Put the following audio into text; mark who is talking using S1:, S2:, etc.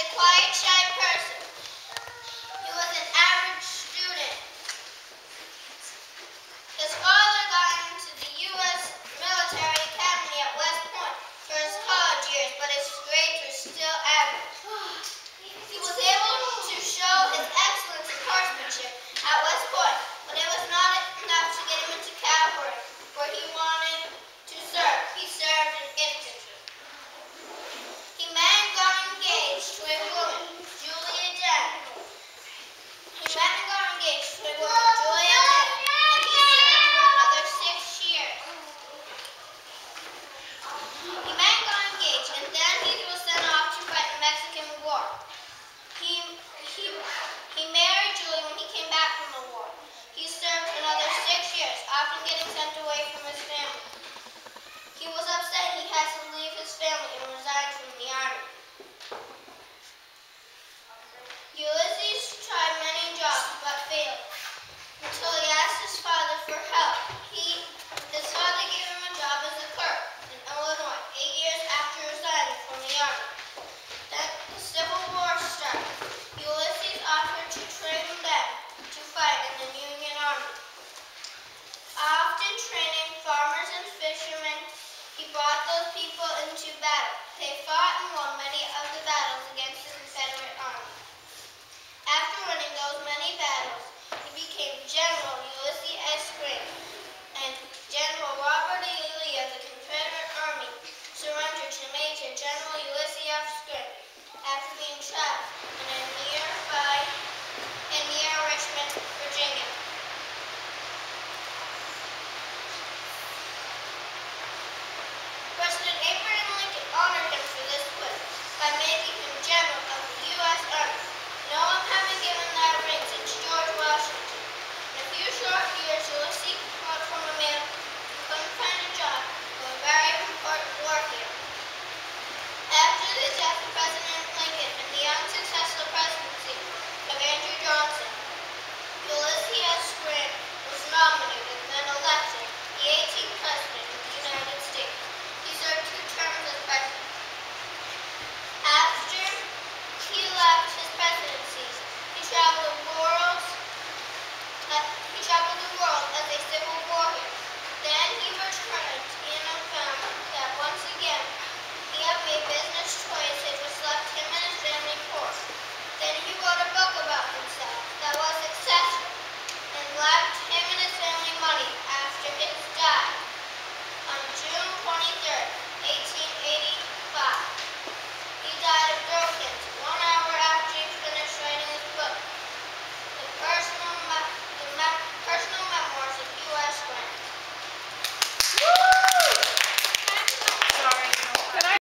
S1: a quiet, shy person. He was an average student. His father got him into the U.S. military academy at West Point for his college years, but his grades were still average. He was able to show his excellence in horsemanship at West Point, but it was not enough to get him into cavalry, where he wanted to serve. He served in infantry. He met and got engaged to a woman, Julia Dent. He met and got engaged to a woman, Julia Dent, and he served for another 6 years. He met and got engaged, and then he was sent off to fight the Mexican War. He married Julie when he came back from the war. He served another 6 years, often getting sent away from his family. He was upset he had to leave his family and resign from the army. Ulysses tried many jobs but failed until he asked his father for help. His father gave him a job as a clerk in Illinois 8 years after resigning from the army. Then the Civil War struck. Ulysses offered to train them to fight in the Union Army. Often training farmers and fishermen, he brought those people into battle. They fought and won many of the battles against the Confederate army. After winning those many battles, he became General Ulysses S. Grant, and General Robert E. Lee of the Confederate Army surrendered to Major General Ulysses S. Grant after being trapped in a